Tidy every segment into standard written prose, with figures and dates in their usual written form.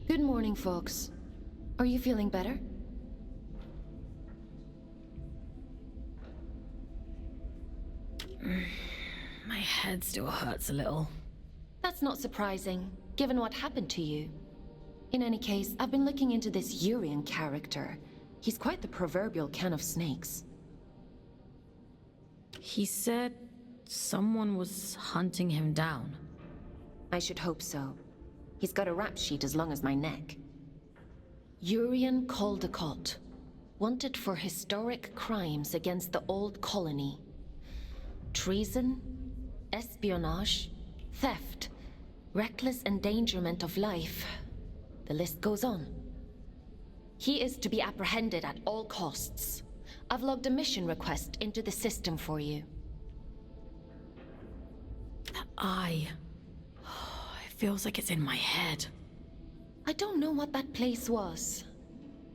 Good morning, folks. Are you feeling better? My head still hurts a little. That's not surprising, given what happened to you. In any case, I've been looking into this Urian character. He's quite the proverbial can of snakes. He said someone was hunting him down. I should hope so. He's got a rap sheet as long as my neck. Urian Caldecott, wanted for historic crimes against the old colony. Treason, espionage, theft, reckless endangerment of life. The list goes on. He is to be apprehended at all costs. I've logged a mission request into the system for you. That eye. It feels like it's in my head. I don't know what that place was,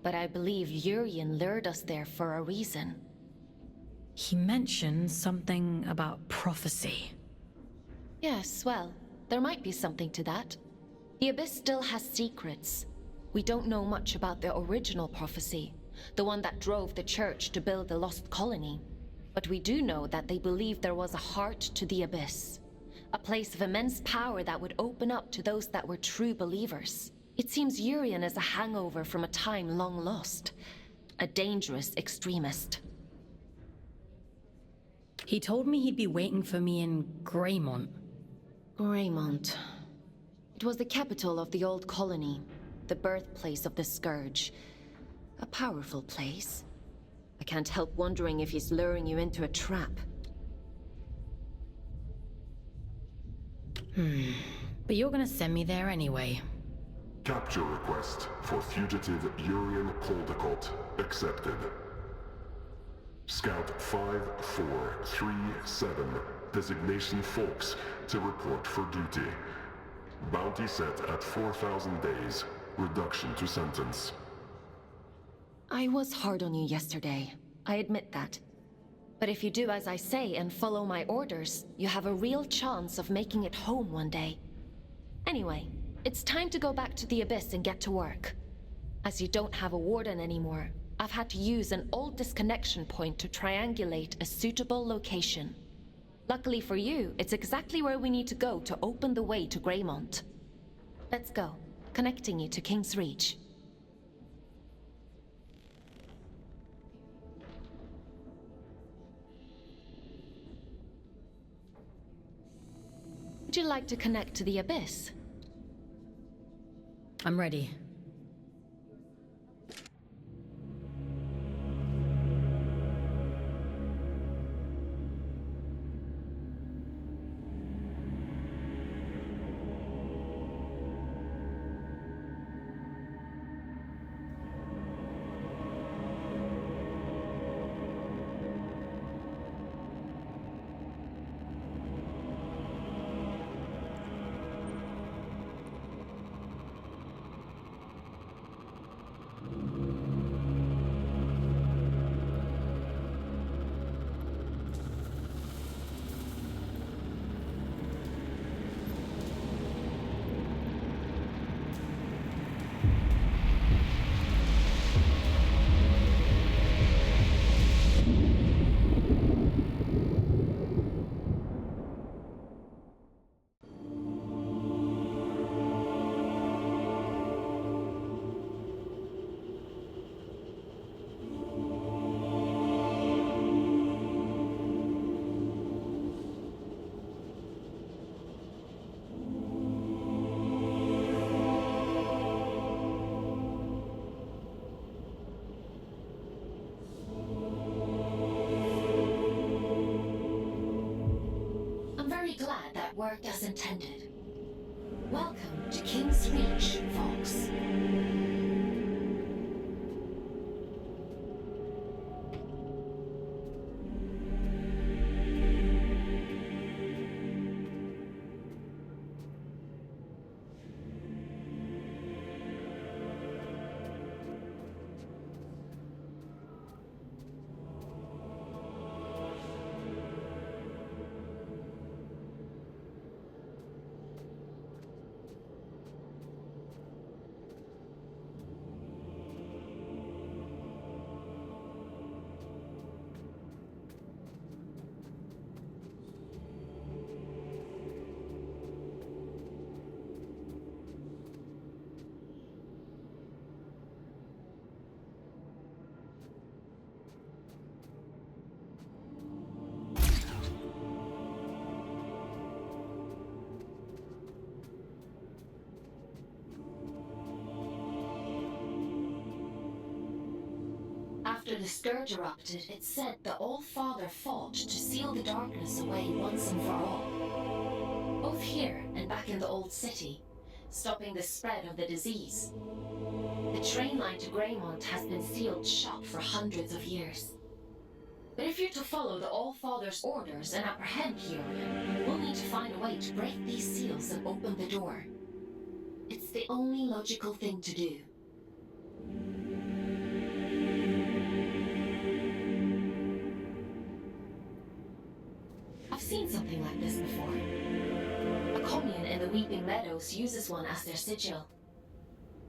but I believe Urian lured us there for a reason. He mentioned something about prophecy. Yes, well, there might be something to that. The Abyss still has secrets. We don't know much about the original prophecy, the one that drove the Church to build the Lost Colony. But we do know that they believed there was a heart to the Abyss, a place of immense power that would open up to those that were true believers. It seems Urian is a hangover from a time long lost, a dangerous extremist. He told me he'd be waiting for me in Greymont. Greymont. It was the capital of the old colony, the birthplace of the Scourge. A powerful place. I can't help wondering if he's luring you into a trap. But you're gonna send me there anyway. Capture request for fugitive Urian Caldecott accepted. Scout 5437, designation Folks, to report for duty. Bounty set at 4,000 days, reduction to sentence. I was hard on you yesterday. I admit that. But if you do as I say and follow my orders, you have a real chance of making it home one day. Anyway, it's time to go back to the Abyss and get to work. As you don't have a warden anymore, I've had to use an old disconnection point to triangulate a suitable location. Luckily for you, it's exactly where we need to go to open the way to Greymont. Let's go, connecting you to King's Reach. Would you like to connect to the Abyss? I'm ready. Glad that worked as intended. Welcome to King's Reach, folks. the Scourge erupted, it said the All-Father fought to seal the darkness away once and for all. Both here and back in the Old City, stopping the spread of the disease. The train line to Greymont has been sealed shut for hundreds of years. But if you're to follow the All-Father's orders and apprehend Kieran, we'll need to find a way to break these seals and open the door. It's the only logical thing to do. I've seen something like this before. A commune in the Weeping Meadows uses one as their sigil.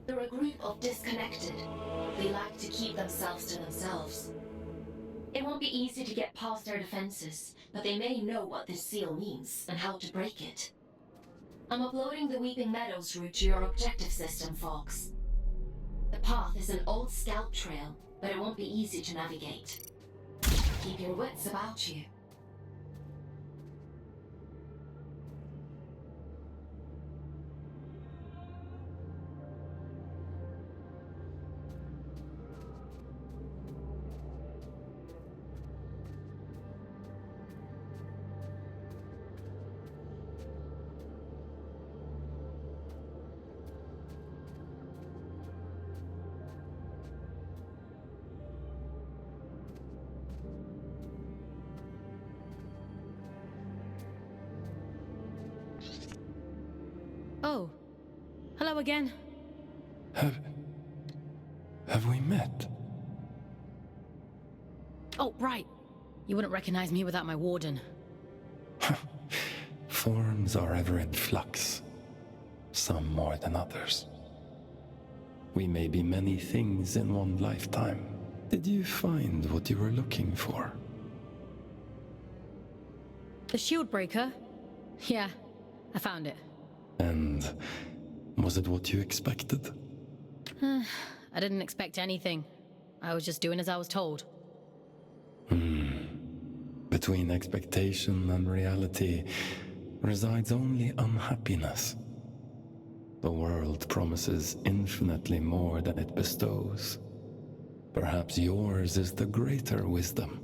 They're a group of disconnected. They like to keep themselves to themselves. It won't be easy to get past their defenses, but they may know what this seal means and how to break it. I'm uploading the Weeping Meadows route to your objective system, Fox. The path is an old scout trail, but it won't be easy to navigate. Keep your wits about you. Oh. Hello again. Have we met? Oh, right. You wouldn't recognize me without my warden. Forms are ever in flux, some more than others. We may be many things in one lifetime. Did you find what you were looking for? The shield breaker? Yeah, I found it. And was it what you expected? I didn't expect anything. I was just doing as I was told. Between expectation and reality resides only unhappiness. The world promises infinitely more than it bestows. Perhaps yours is the greater wisdom.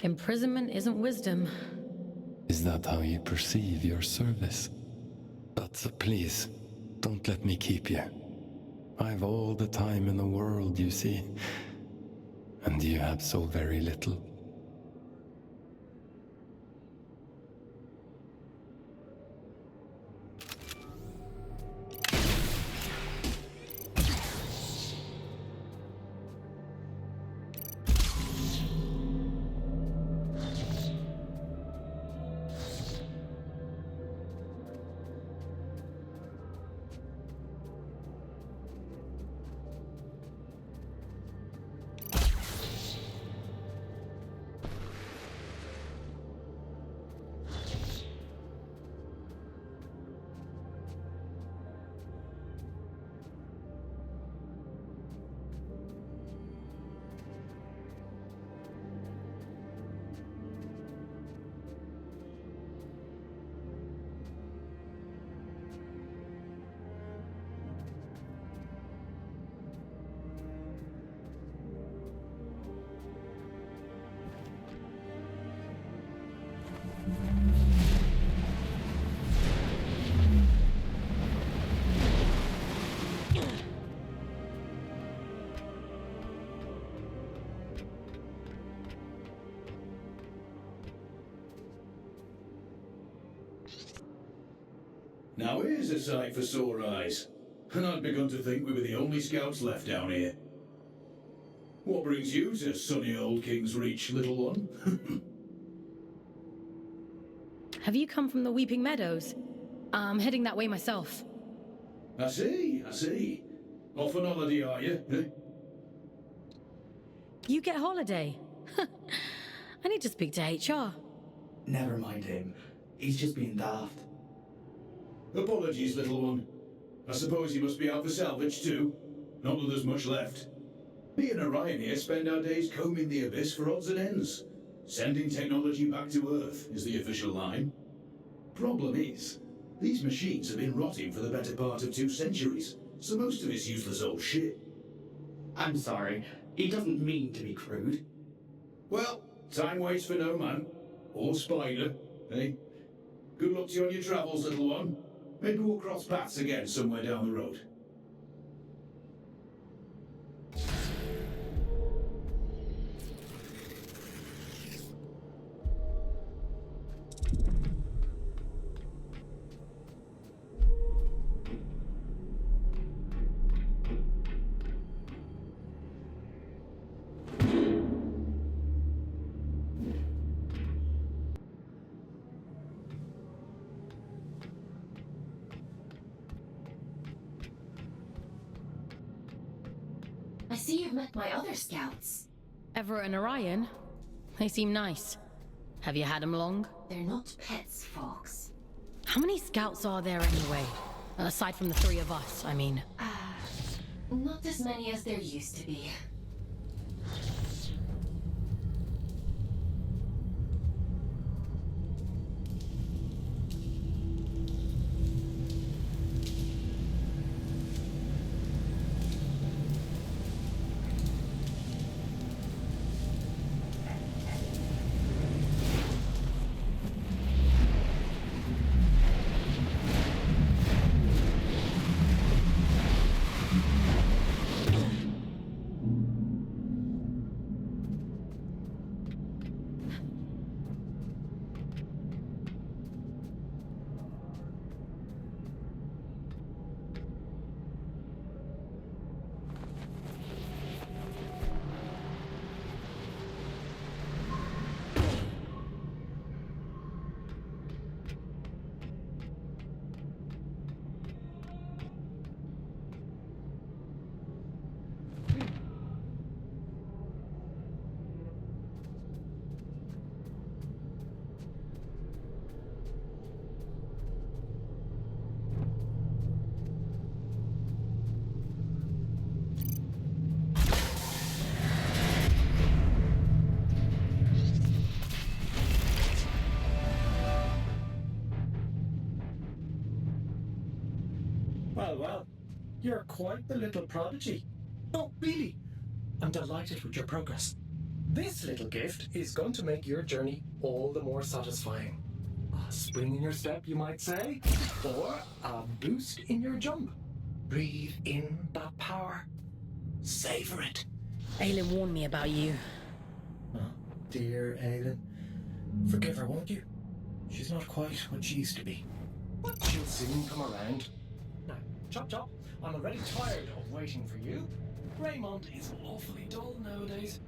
Imprisonment isn't wisdom. Is that how you perceive your service? But please, don't let me keep you. I've all the time in the world, you see. And you have so very little. Now here's a sight for sore eyes. And I'd begun to think we were the only scouts left down here. What brings you to sunny old King's Reach, little one? Have you come from the Weeping Meadows? I'm heading that way myself. I see. Off on holiday, are you? Eh? You get holiday? I need to speak to HR. Never mind him. He's just being daft. Apologies, little one. I suppose you must be out for salvage too. Not that there's much left. Me and Orion here spend our days combing the abyss for odds and ends. Sending technology back to Earth is the official line. Problem is, these machines have been rotting for the better part of 2 centuries. so most of it's useless old shit. I'm sorry. He doesn't mean to be crude. Well, time waits for no man. Or spider, eh? Good luck to you on your travels, little one. Maybe we'll cross paths again somewhere down the road. I see you've met my other scouts. Everett and Orion? They seem nice. Have you had them long? They're not pets, Fox. How many scouts are there anyway? Aside from the three of us, I mean. Not as many as there used to be. Well, you're quite the little prodigy. No, really, I'm delighted with your progress. This little gift is going to make your journey all the more satisfying. A spring in your step, you might say, or a boost in your jump. Breathe in that power. Savor it. Aelin warned me about you. Oh, dear Aelin. Forgive her, won't you? She's not quite what she used to be. But she'll soon come around. Now, Chop, I'm already tired of waiting for you. Raymond is awfully dull nowadays.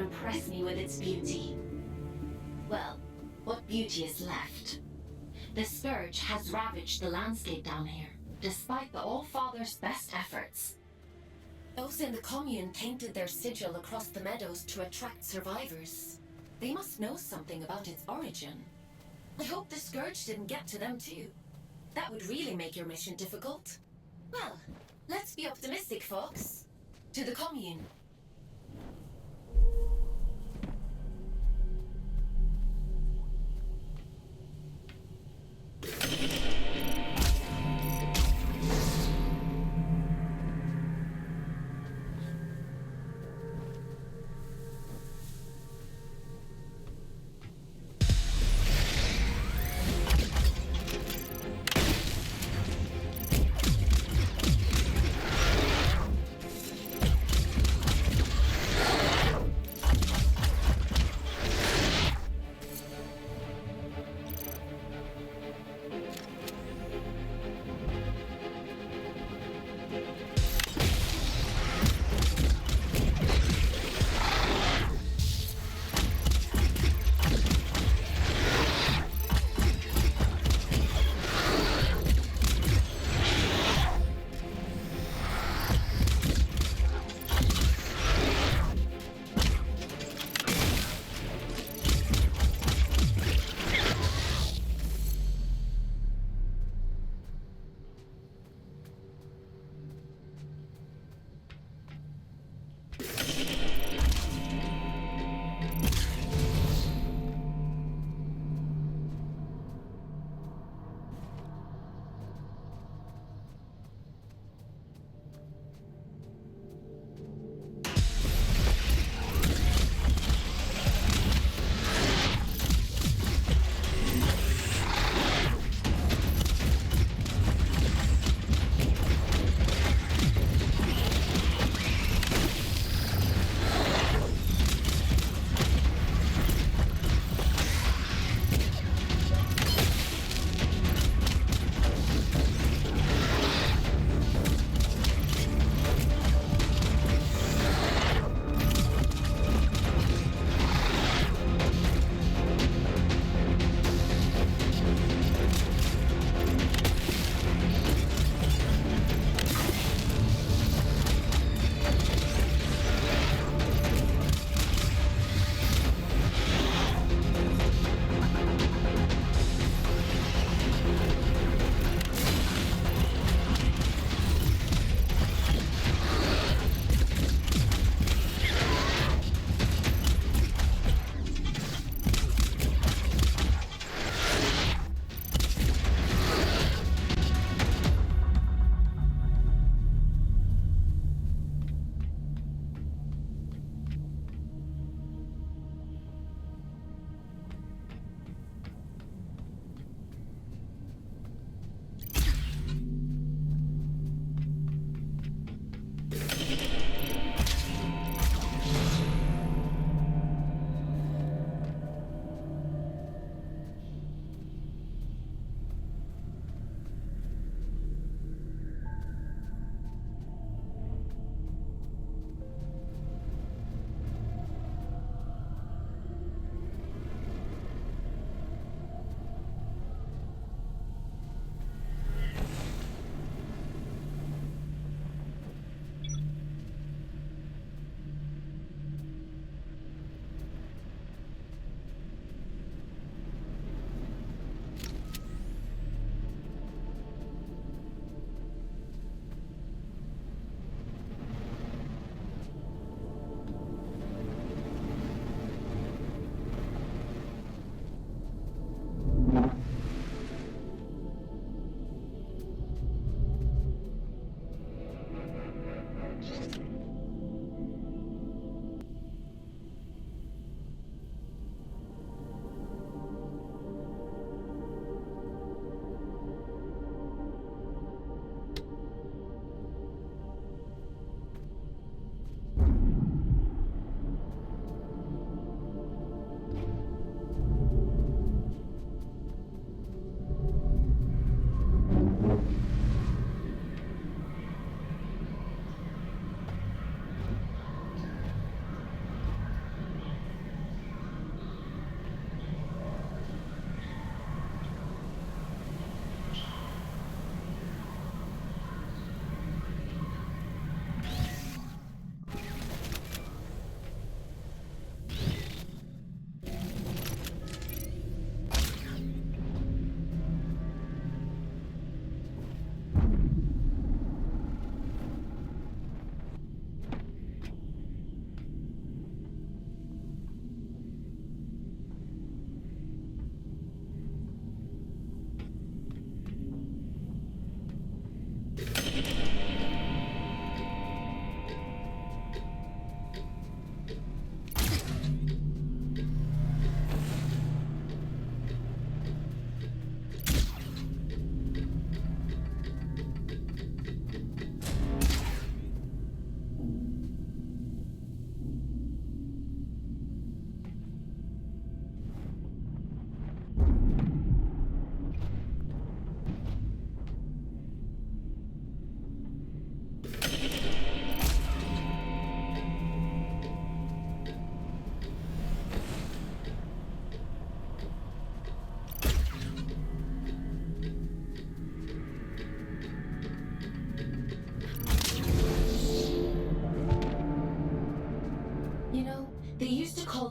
impress me with its beauty. Well, what beauty is left? The Scourge has ravaged the landscape down here, despite the All-Father's best efforts. Those in the commune painted their sigil across the meadows to attract survivors. They must know something about its origin. I hope the Scourge didn't get to them too. That would really make your mission difficult. Well, let's be optimistic, folks. To the commune.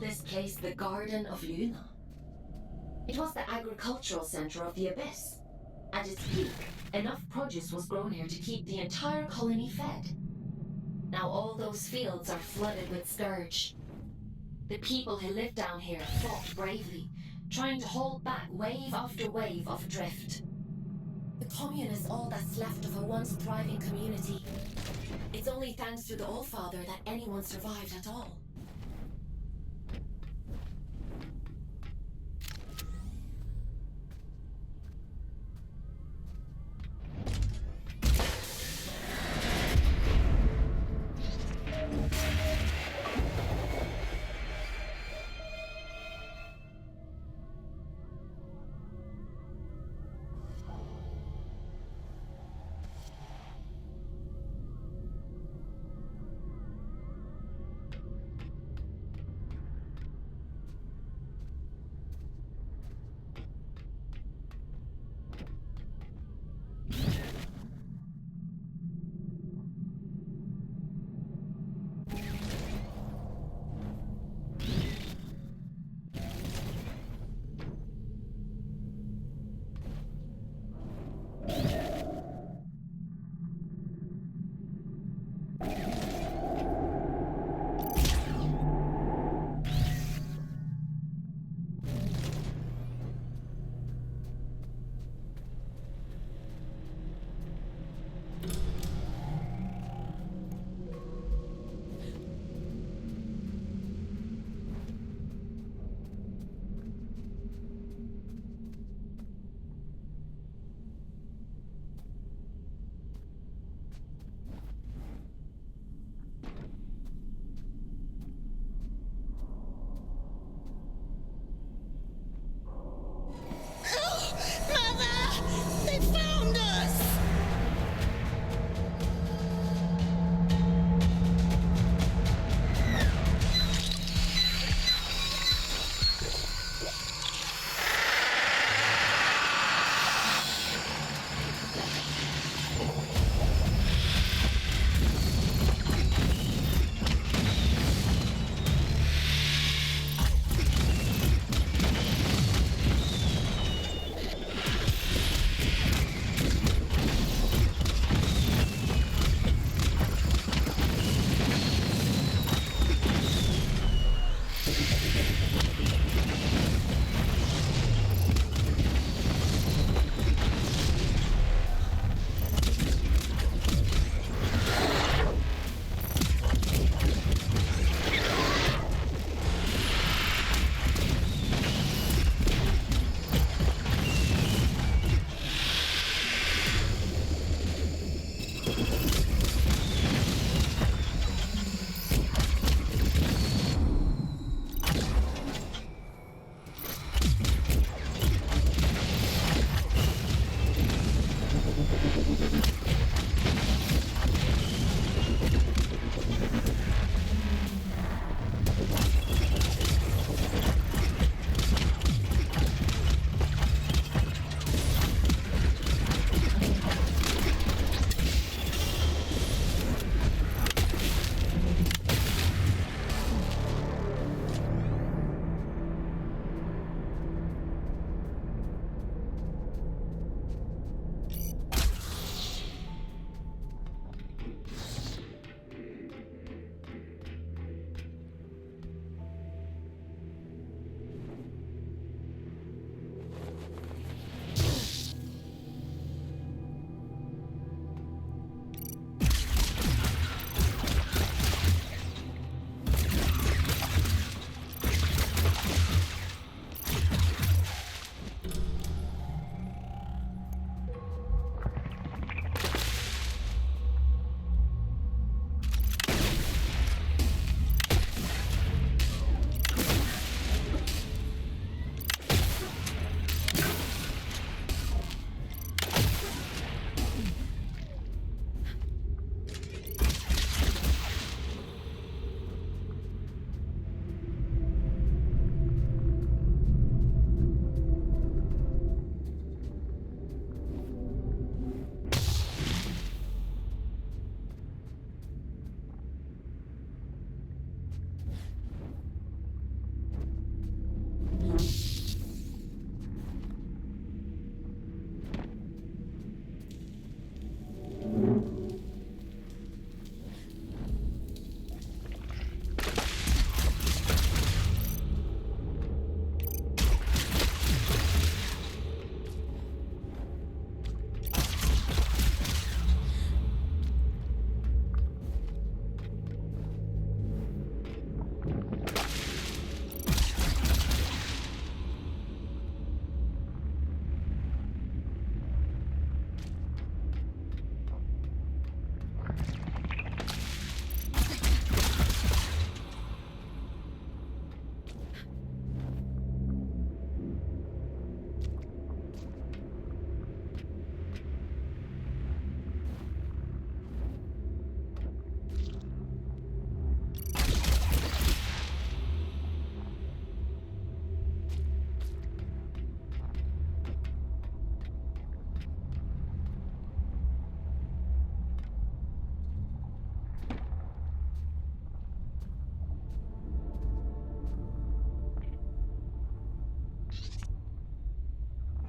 this place the Garden of Luna. It was the agricultural center of the Abyss. At its peak, enough produce was grown here to keep the entire colony fed. Now all those fields are flooded with scourge. The people who live down here fought bravely, trying to hold back wave after wave of drift. The commune is all that's left of a once thriving community. It's only thanks to the Allfather that anyone survived at all.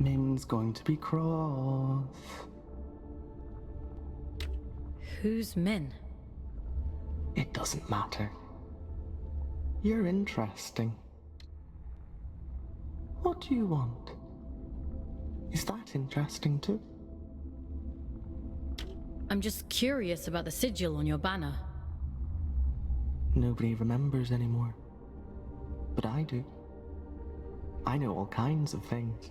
Min's going to be cross. Who's Min? It doesn't matter. You're interesting. What do you want? Is that interesting too? I'm just curious about the sigil on your banner. Nobody remembers anymore. But I do. I know all kinds of things.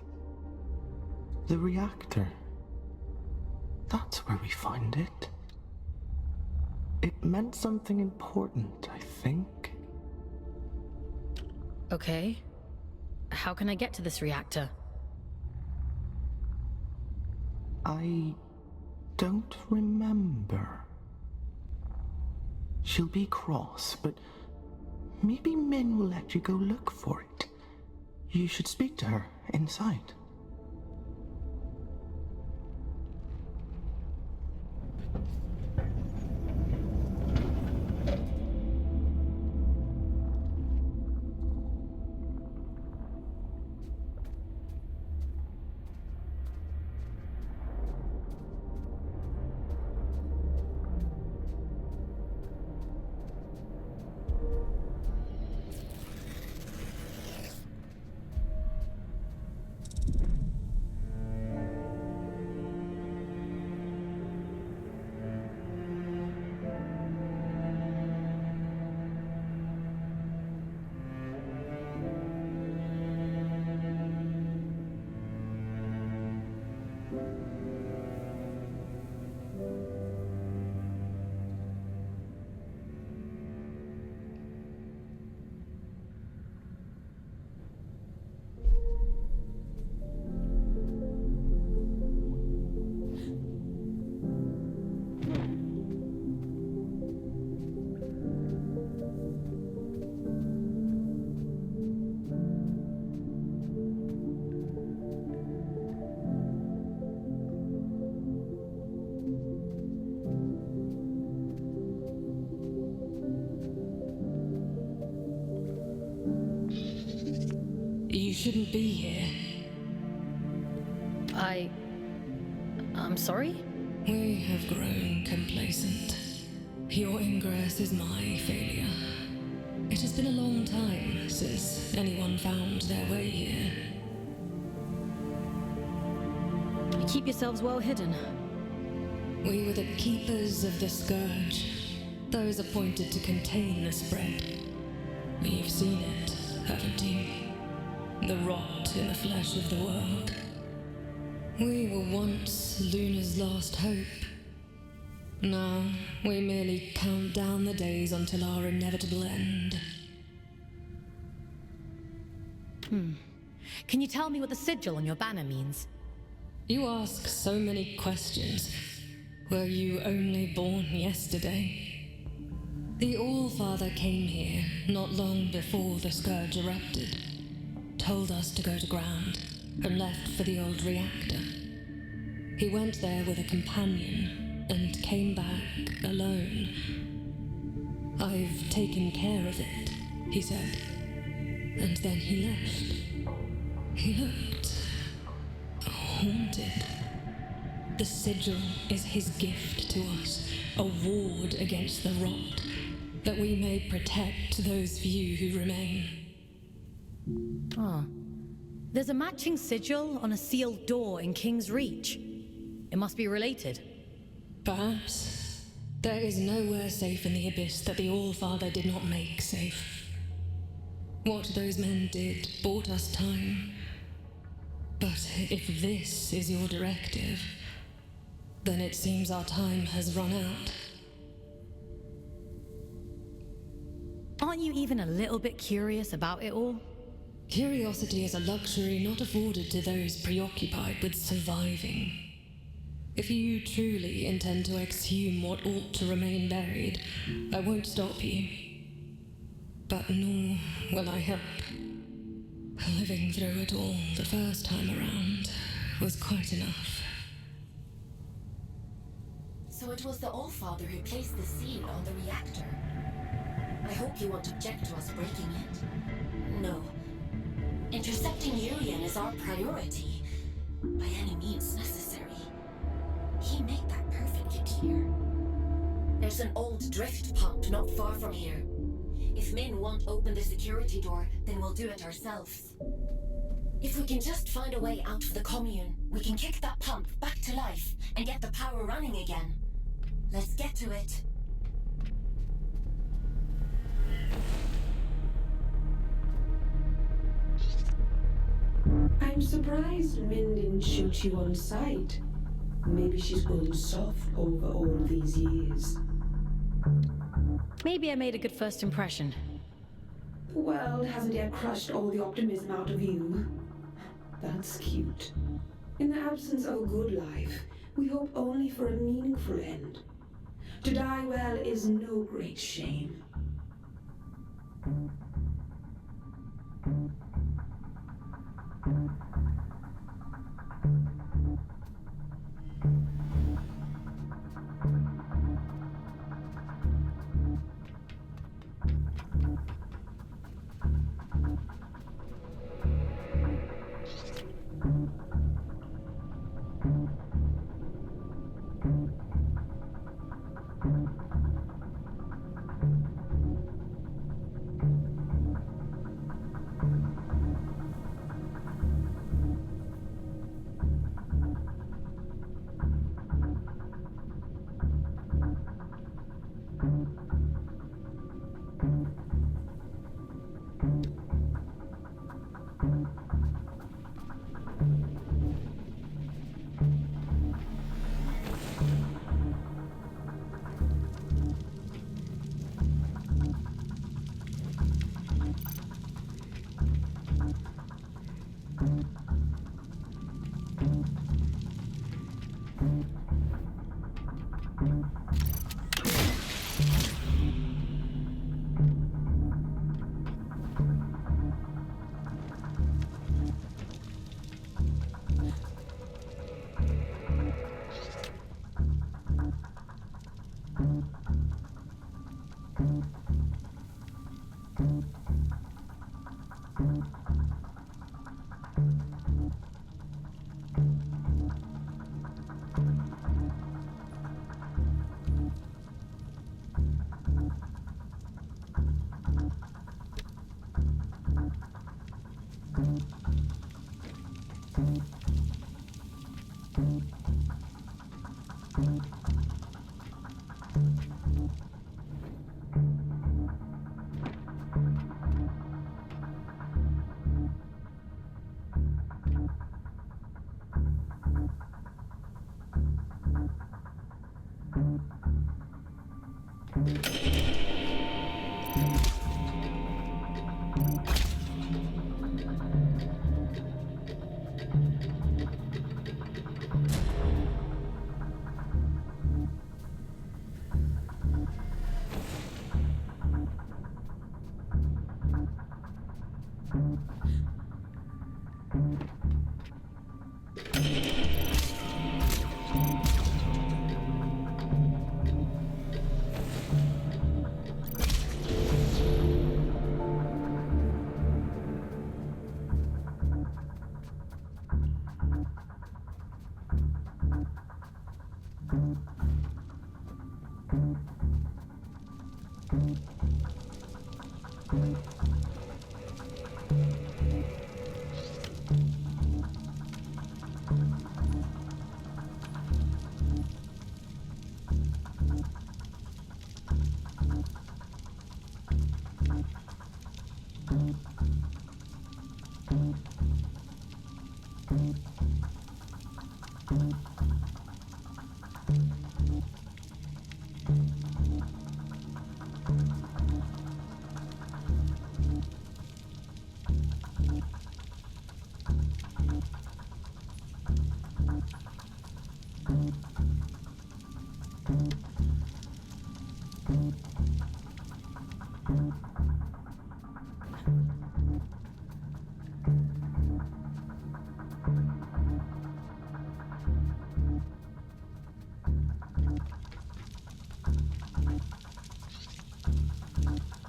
The reactor. That's where we found it. It meant something important, I think. Okay. How can I get to this reactor? I don't remember. She'll be cross, but maybe Min will let you go look for it. You should speak to her inside. You shouldn't be here. I'm sorry? We have grown complacent. Your ingress is my failure. It has been a long time since anyone found their way here. You keep yourselves well hidden. We were the keepers of the Scourge, those appointed to contain the spread. You've seen it, haven't you? The rot in the flesh of the world. We were once Luna's last hope. Now, we merely count down the days until our inevitable end. Can you tell me what the sigil on your banner means? You ask so many questions. Were you only born yesterday? The All-Father came here not long before the Scourge erupted, told us to go to ground, and left for the old reactor. He went there with a companion, and came back alone. "I've taken care of it," he said. And then he left. He looked haunted. The sigil is his gift to us, a ward against the rot, that we may protect those few who remain. Oh. There's a matching sigil on a sealed door in King's Reach. It must be related. Perhaps. There is nowhere safe in the abyss that the All-Father did not make safe. What those men did bought us time. But if this is your directive, then it seems our time has run out. Aren't you even a little bit curious about it all? Curiosity is a luxury not afforded to those preoccupied with surviving. If you truly intend to exhume what ought to remain buried, I won't stop you. But nor will I help. Living through it all the first time around was quite enough. So it was the All-Father who placed the seal on the reactor. I hope you won't object to us breaking it. No. Intercepting Urian is our priority. by any means necessary. He made that perfectly clear. There's an old drift pump not far from here. If Min won't open the security door, then we'll do it ourselves. If we can just find a way out of the commune, we can kick that pump back to life and get the power running again. Let's get to it. I'm surprised Min didn't shoot you on sight. Maybe she's grown soft over all these years. Maybe I made a good first impression. The world hasn't yet crushed all the optimism out of you. That's cute. In the absence of a good life, we hope only for a meaningful end. To die well is no great shame.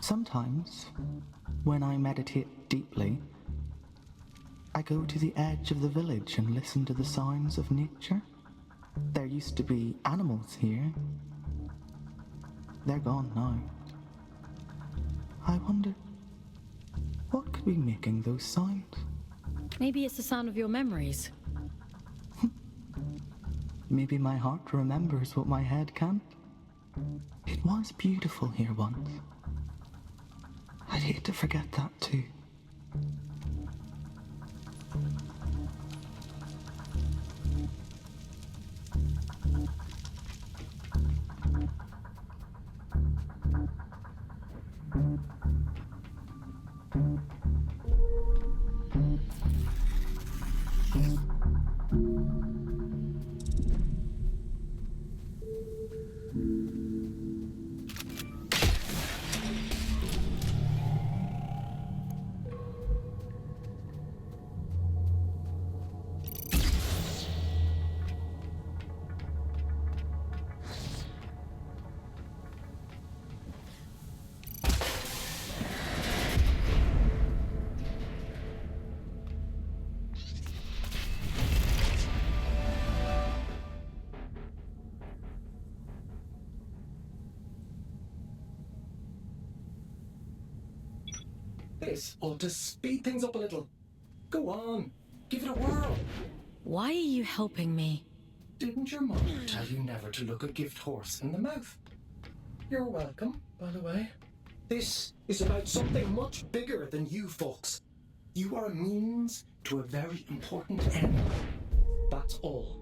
Sometimes, when I meditate deeply, I go to the edge of the village and listen to the sounds of nature. There used to be animals here. They're gone now. I wonder, what could be making those sounds? Maybe it's the sound of your memories. Maybe my heart remembers what my head can't. It was beautiful here once. I'd hate to forget that too. This ought to speed things up a little. Go on, give it a whirl. Why are you helping me? Didn't your mother tell you never to look a gift horse in the mouth? You're welcome, by the way. This is about something much bigger than you folks. You are a means to a very important end. That's all.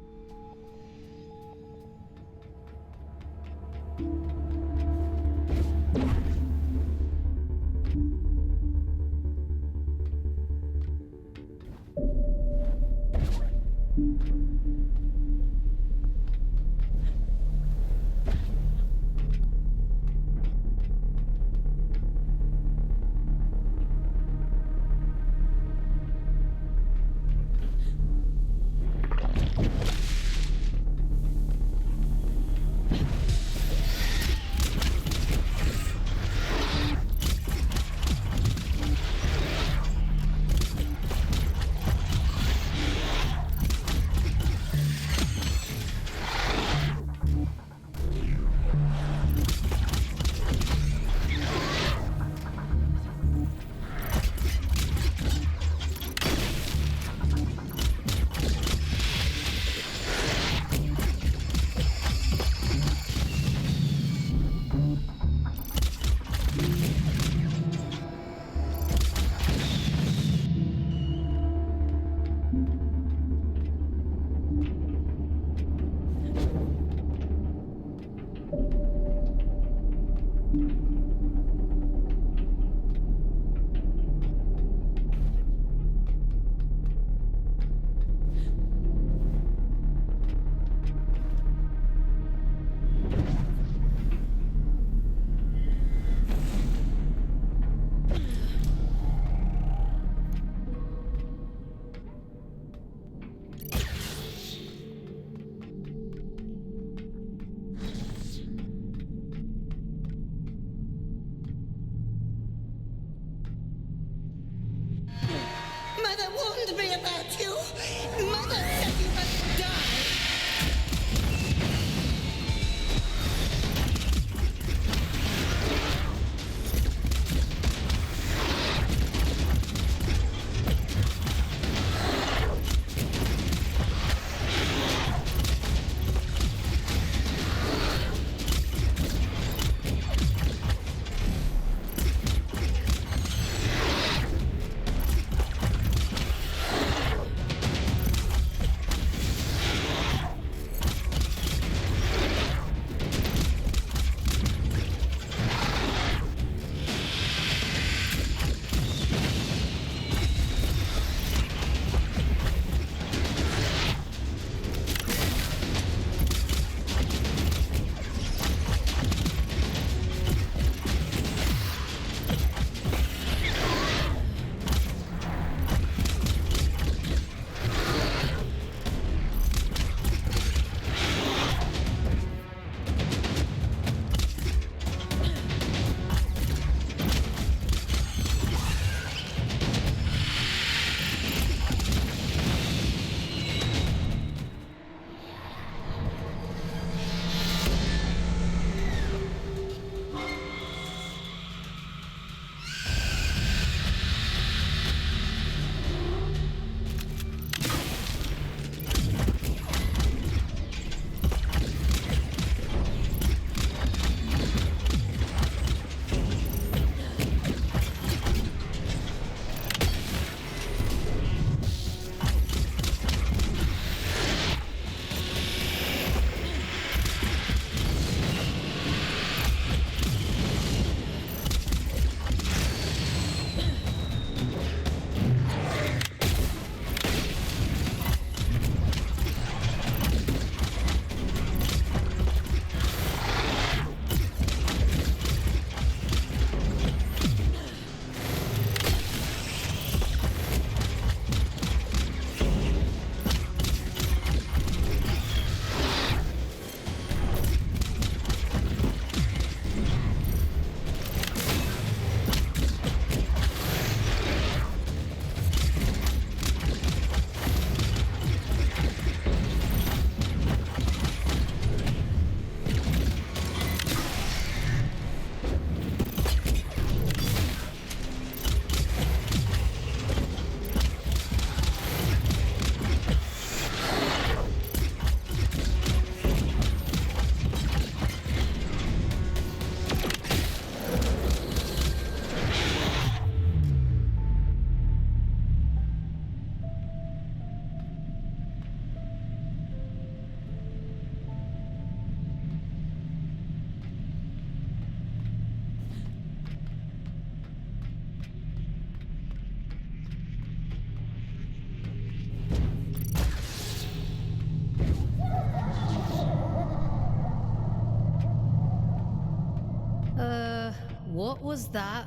What was that?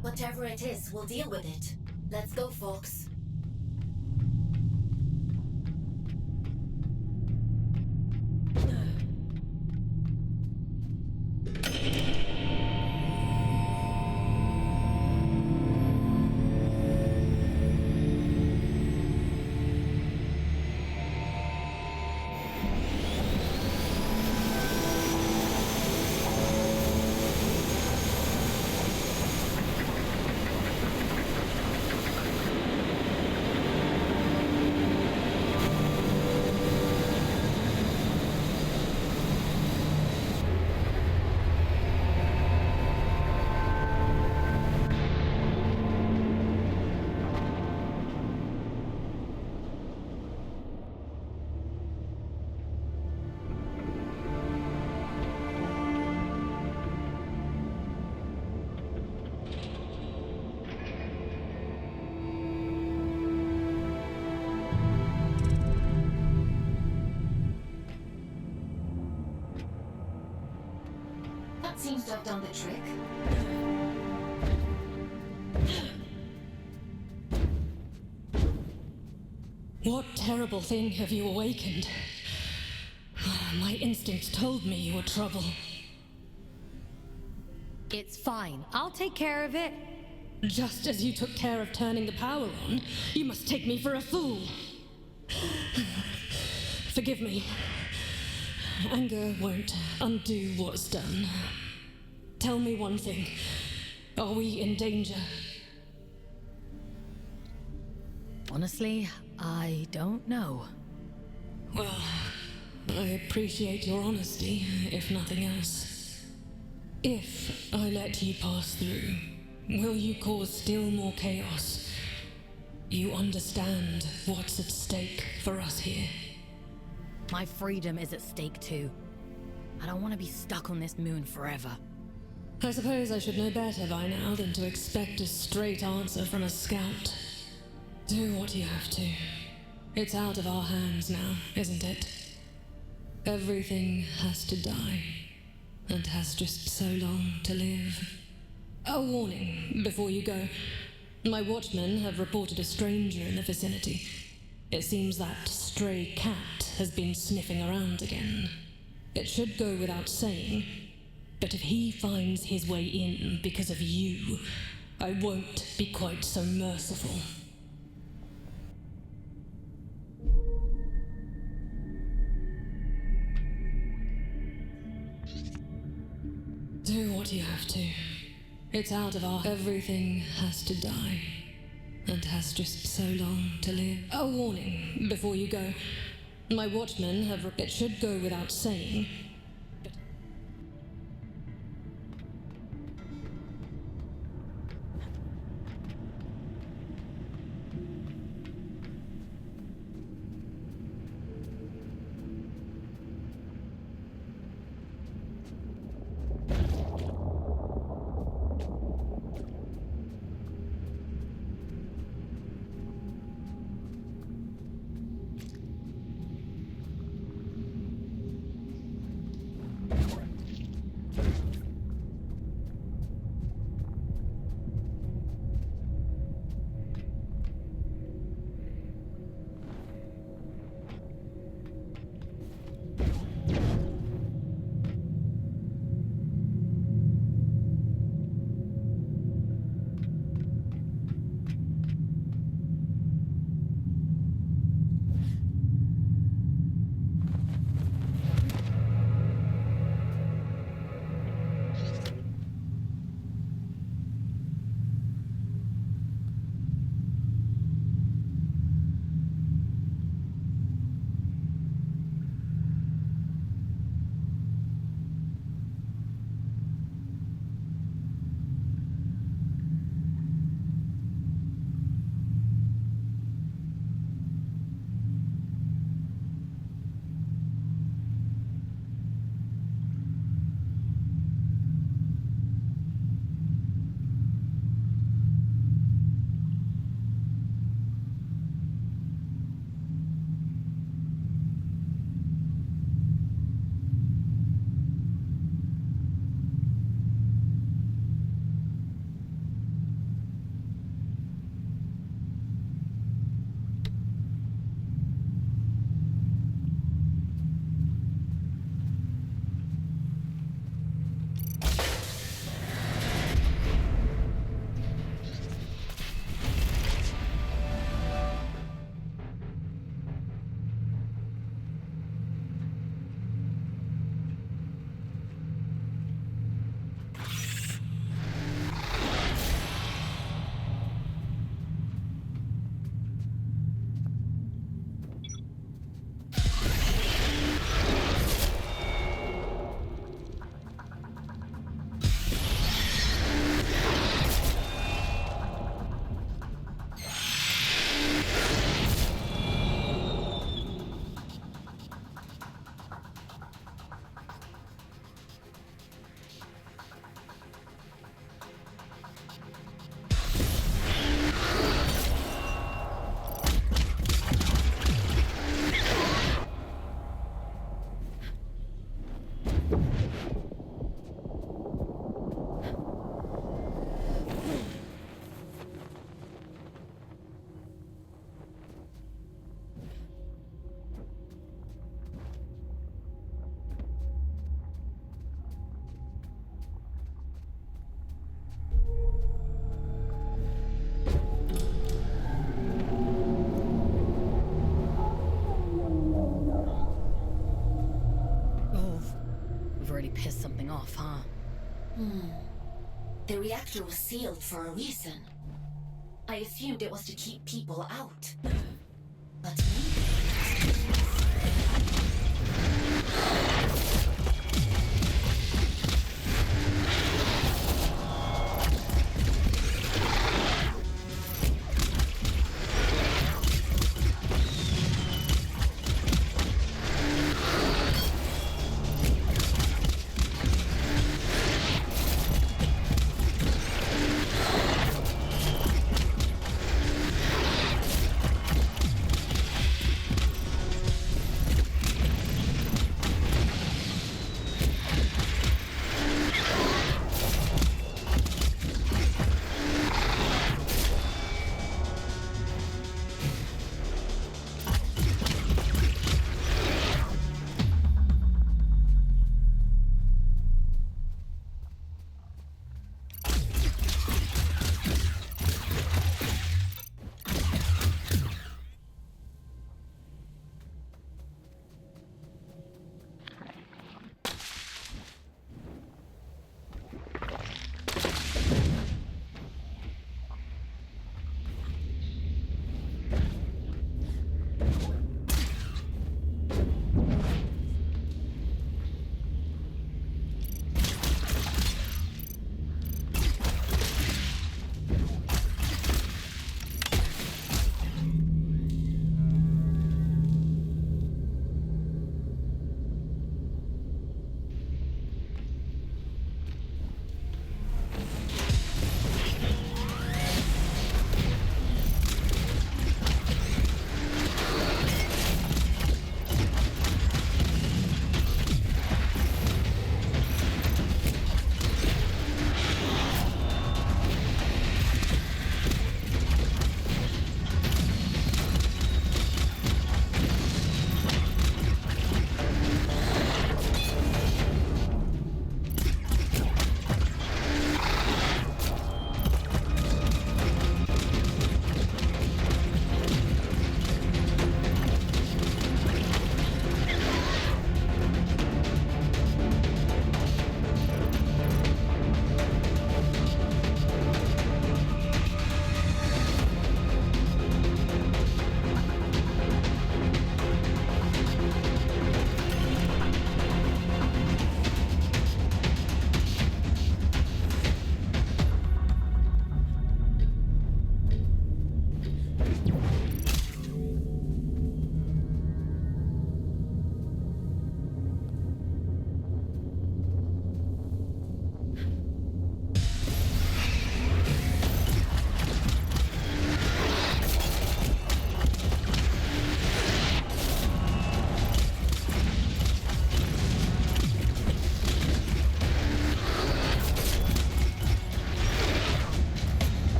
Whatever it is, we'll deal with it. Let's go, Fox. That seems to have done the trick. What terrible thing have you awakened? My instincts told me you were trouble. It's fine. I'll take care of it. Just as you took care of turning the power on, you must take me for a fool. Forgive me. Anger won't undo what's done. Tell me one thing. Are we in danger? Honestly, I don't know. Well, I appreciate your honesty, if nothing else. If I let you pass through, will you cause still more chaos? You understand what's at stake for us here. My freedom is at stake too. I don't want to be stuck on this moon forever. I suppose I should know better by now than to expect a straight answer from a scout. Do what you have to. It's out of our hands now, isn't it? Everything has to die, and has just so long to live. A warning before you go. My watchmen have reported a stranger in the vicinity. It seems that stray cat has been sniffing around again. It should go without saying, but if he finds his way in because of you, I won't be quite so merciful. Do what you have to. It's out of our... Everything has to die, and has just so long to live. A warning before you go. My watchmen have... It should go without saying, but... pissed something off, huh? The reactor was sealed for a reason. I assumed it was to keep people out. But maybe...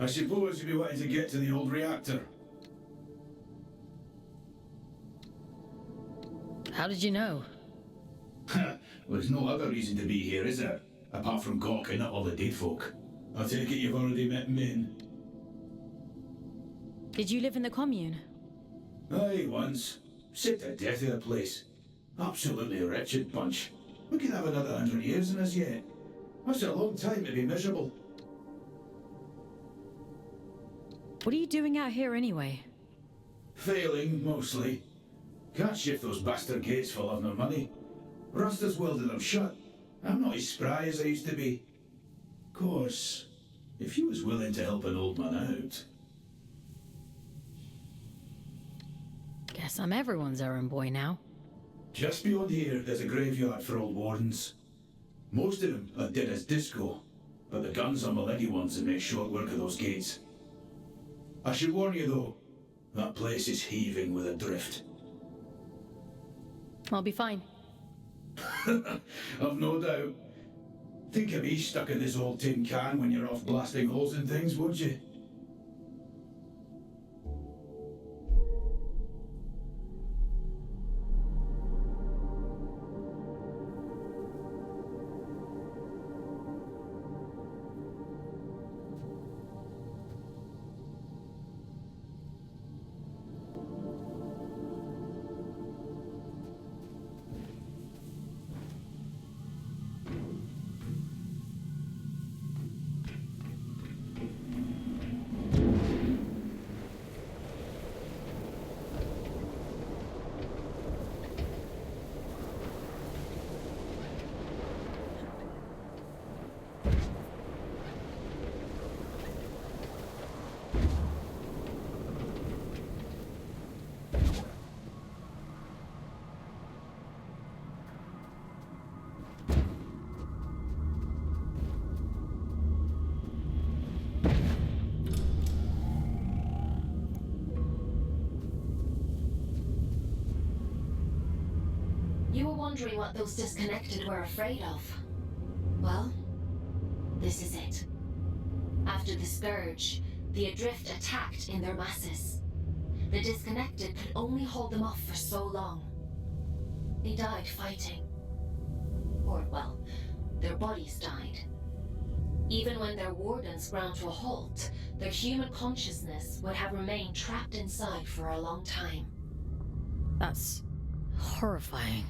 I suppose you'll be wanting to get to the old reactor. How did you know? Well, there's no other reason to be here, is there? Apart from gawking at all the dead folk. I take it you've already met Min. Did you live in the commune? Aye, once. Sick to death of the place. Absolutely wretched bunch. We could have another 100 years in us yet. That's a long time to be miserable. What are you doing out here anyway? Failing, mostly. Can't shift those bastard gates for love nor money. Rusta's welded them shut. I'm not as spry as I used to be. Of course, if you was willing to help an old man out... Guess I'm everyone's errand boy now. Just beyond here, there's a graveyard for old wardens. Most of them are dead as disco, but the guns are my leggy ones that make short work of those gates. I should warn you though, that place is heaving with a drift. I'll be fine. I've no doubt. Think of me stuck in this old tin can when you're off blasting holes in things, would you? You were wondering what those disconnected were afraid of. Well, this is it. After the Scourge, the Adrift attacked in their masses. The disconnected could only hold them off for so long. They died fighting. Or, well, their bodies died. Even when their wardens ground to a halt, their human consciousness would have remained trapped inside for a long time. That's horrifying.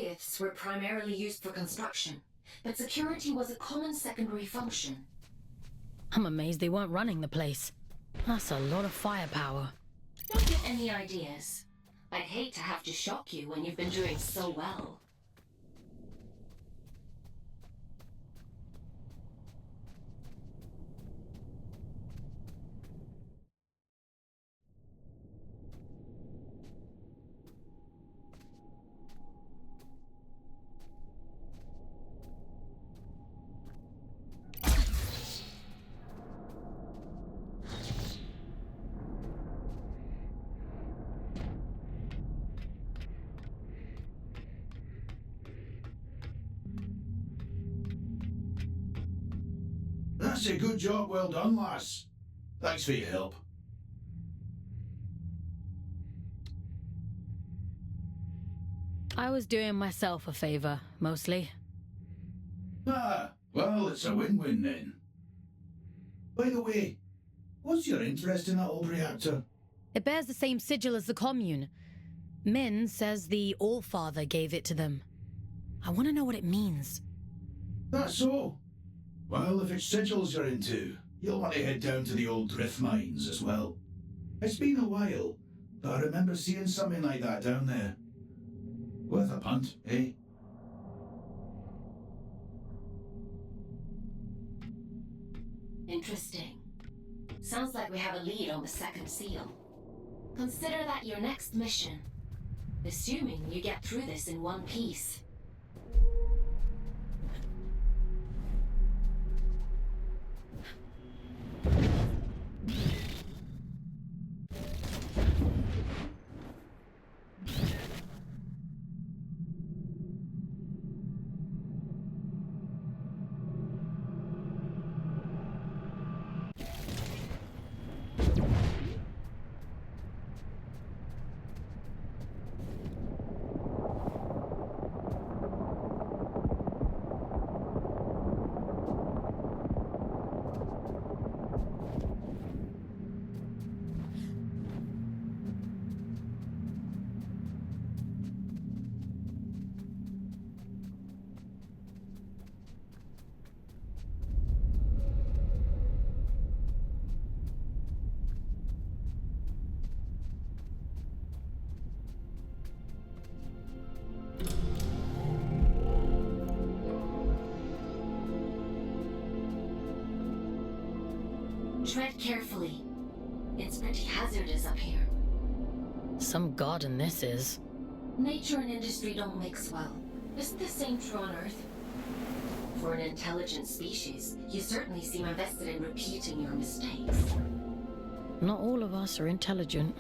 Goliaths were primarily used for construction, but security was a common secondary function. I'm amazed they weren't running the place. That's a lot of firepower. Don't get any ideas. I'd hate to have to shock you when you've been doing so well. That's a good job, well done, lass. Thanks for your help. I was doing myself a favor, mostly. Ah, well, it's a win-win then. By the way, what's your interest in that old reactor? It bears the same sigil as the commune. Min says the Allfather gave it to them. I want to know what it means. That's so. Well, if it's sigils you're into, you'll want to head down to the old drift mines as well. It's been a while, but I remember seeing something like that down there. Worth a punt, eh? Interesting. Sounds like we have a lead on the second seal. Consider that your next mission. Assuming you get through this in one piece. Tread carefully. It's pretty hazardous up here. Some garden this is. Nature and industry don't mix well. Isn't the same true on Earth? For an intelligent species, you certainly seem invested in repeating your mistakes. Not all of us are intelligent.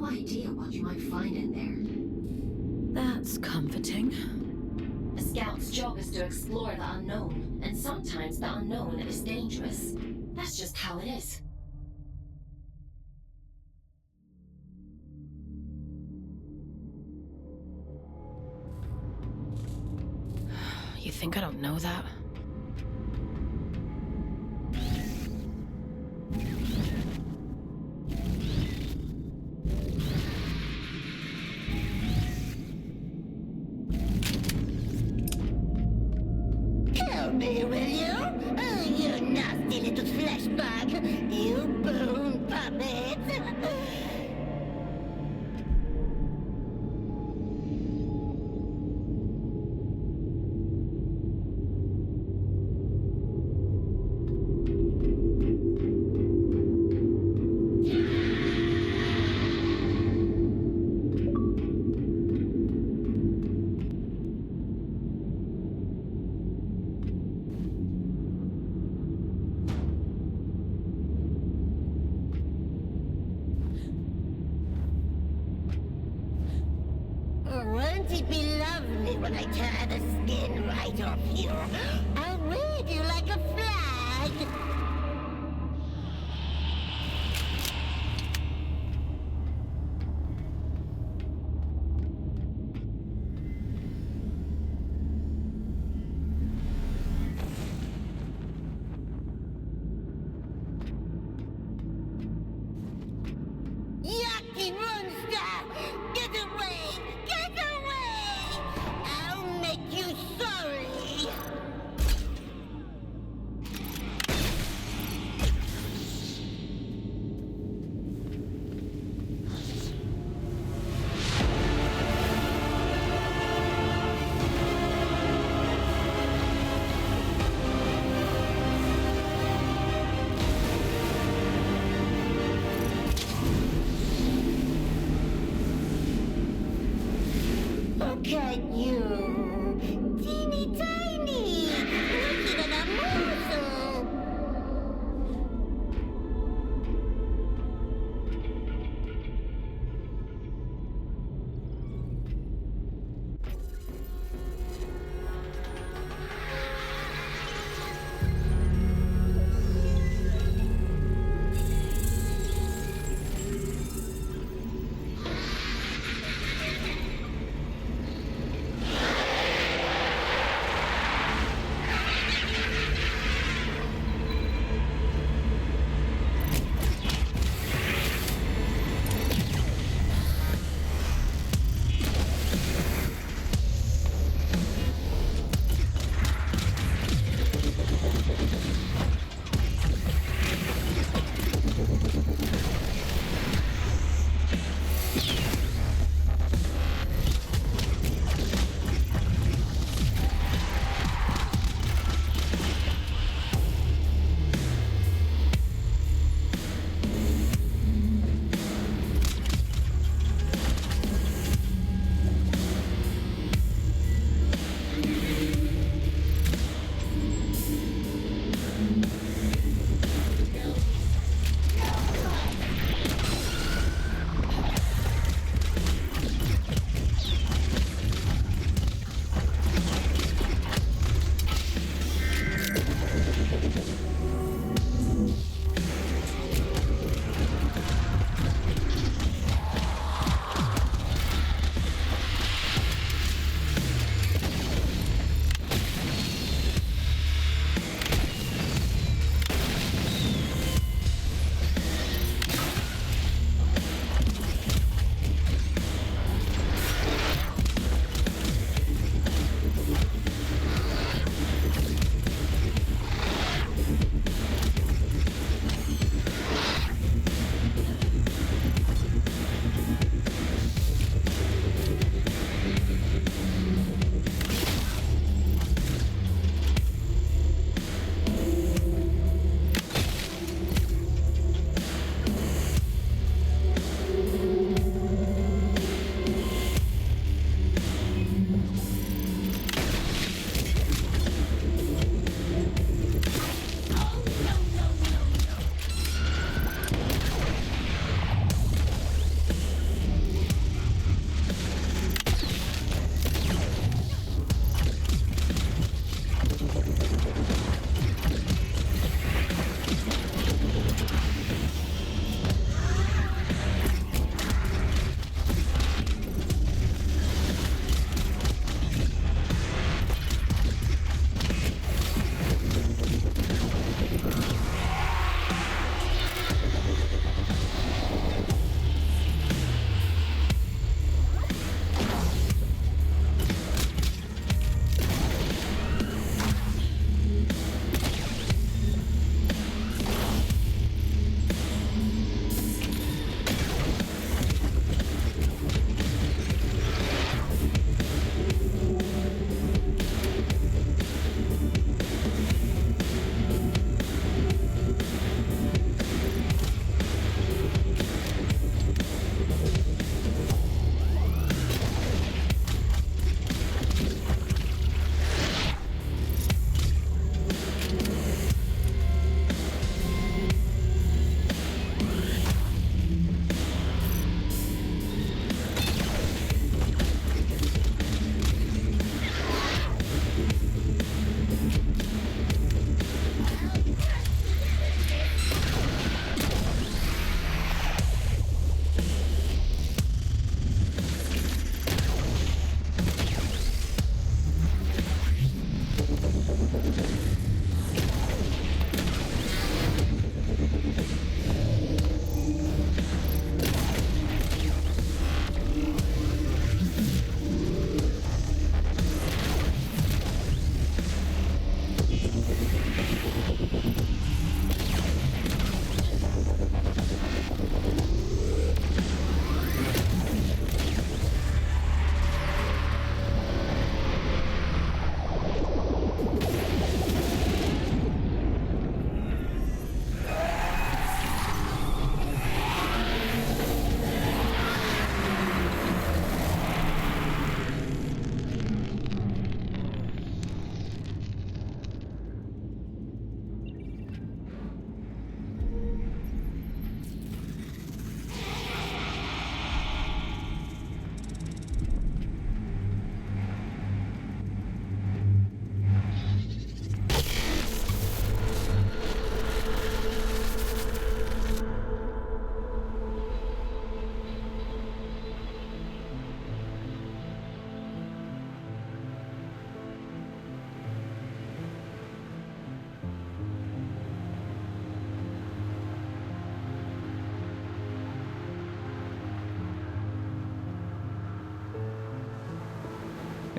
idea what you might find in there. That's comforting. A scout's job is to explore the unknown, and sometimes the unknown is dangerous. That's just how it is. You think I don't know that? Help me, will you? Oh, you nasty little flesh bug. You bone puppet. Won't it be lovely when I tear the skin right off you? I'll wave you like a flag. Yucky monster! Get away! Get away! I'll make you sorry! Look at you! Teeny tiny! Looking at a morsel!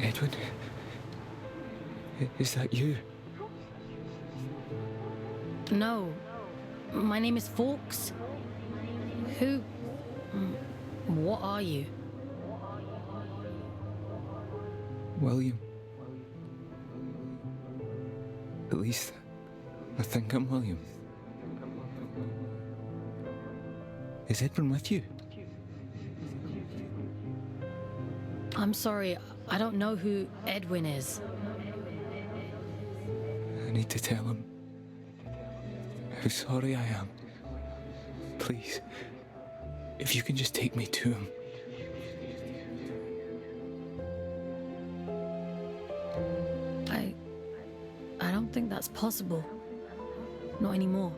Edwin? Is that you? No. My name is Fawkes. Who... What are you? William. At least, I think I'm William. Is Edwin with you? I'm sorry, I don't know who Edwin is. I need to tell him how sorry I am. Please, if you can just take me to him. I don't think that's possible. Not anymore.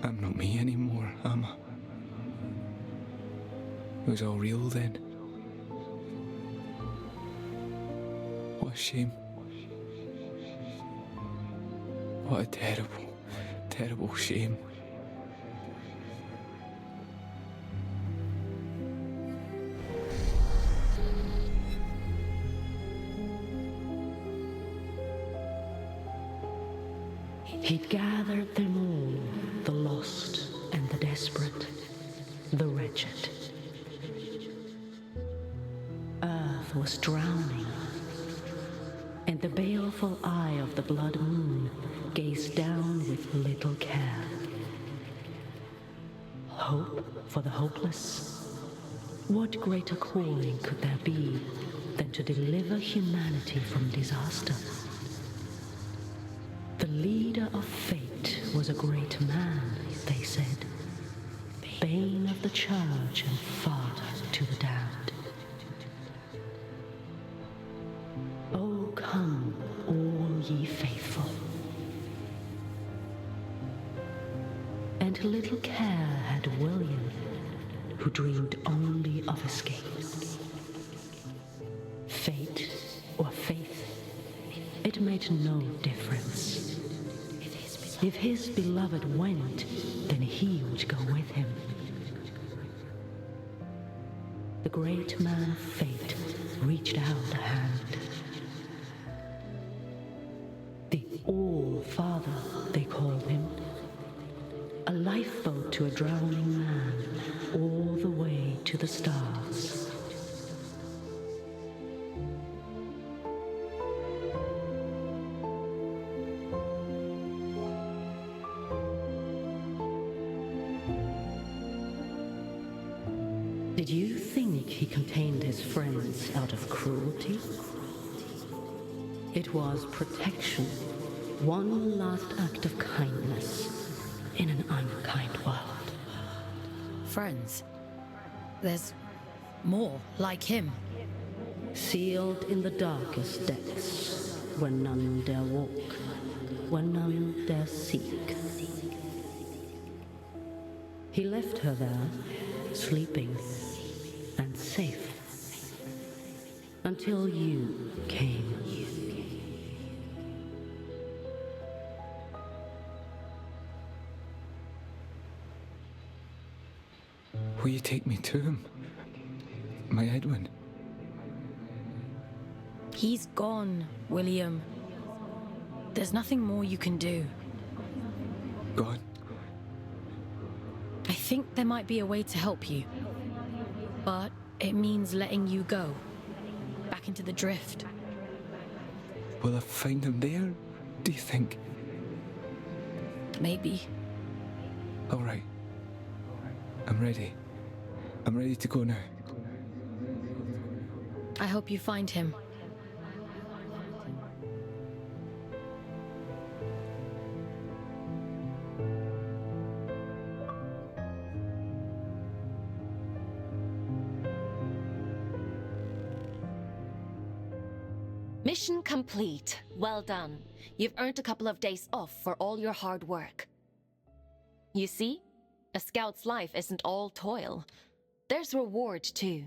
I'm not me anymore, am I? It was all real then. What a shame. What a terrible, terrible shame. He'd gathered them all, the lost and the desperate, the wretched. Earth was drowning, and the baleful eye of the blood moon gazed down with little care. Hope for the hopeless? What greater calling could there be than to deliver humanity from disaster? The leader of fate was a great man, they said, bane of the church and father to the damned. Oh, come, all ye faithful. And little care had William, who dreamed only of escape. Fate or faith, it made no difference. If his beloved went, then he would go with him. The great man of fate reached out a hand. The All-Father, they called him. A lifeboat to a drowning man, all the way to the stars. Did you think he contained his friends out of cruelty? It was protection, one last act of kindness in an unkind world. Friends? There's more like him. Sealed in the darkest depths, where none dare walk, where none dare seek. He left her there, sleeping and safe, until you came. Will you take me to him? My Edwin? He's gone, William. There's nothing more you can do. Gone? I think there might be a way to help you. But it means letting you go. Back into the drift. Will I find him there, do you think? Maybe. All right. I'm ready. I'm ready to go now. I hope you find him. Mission complete. Well done. You've earned a couple of days off for all your hard work. You see? A scout's life isn't all toil. There's reward, too.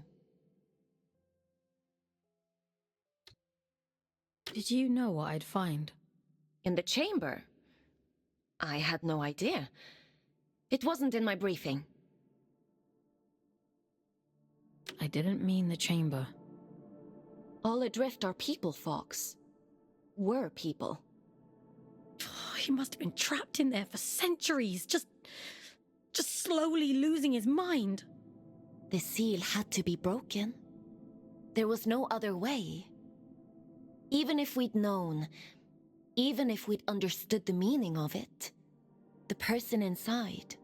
Did you know what I'd find? In the chamber? I had no idea. It wasn't in my briefing. I didn't mean the chamber. All adrift are people, Fox. Were people. He must have been trapped in there for centuries, just slowly losing his mind. The seal had to be broken. There was no other way. Even if we'd known, even if we'd understood the meaning of it, the person inside...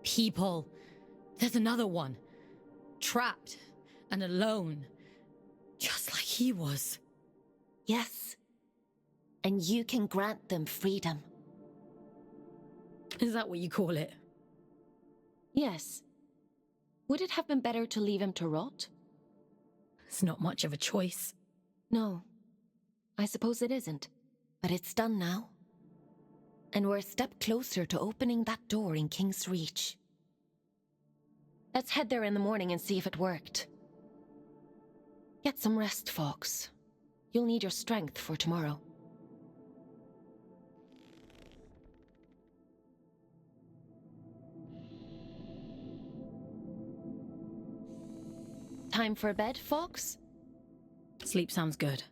People. There's another one. Trapped and alone. Just like he was. Yes. And you can grant them freedom. Is that what you call it? Yes. Would it have been better to leave him to rot? It's not much of a choice. No. I suppose it isn't. But it's done now. And we're a step closer to opening that door in King's Reach. Let's head there in the morning and see if it worked. Get some rest, Fox. You'll need your strength for tomorrow. Time for bed, Fox? Sleep sounds good.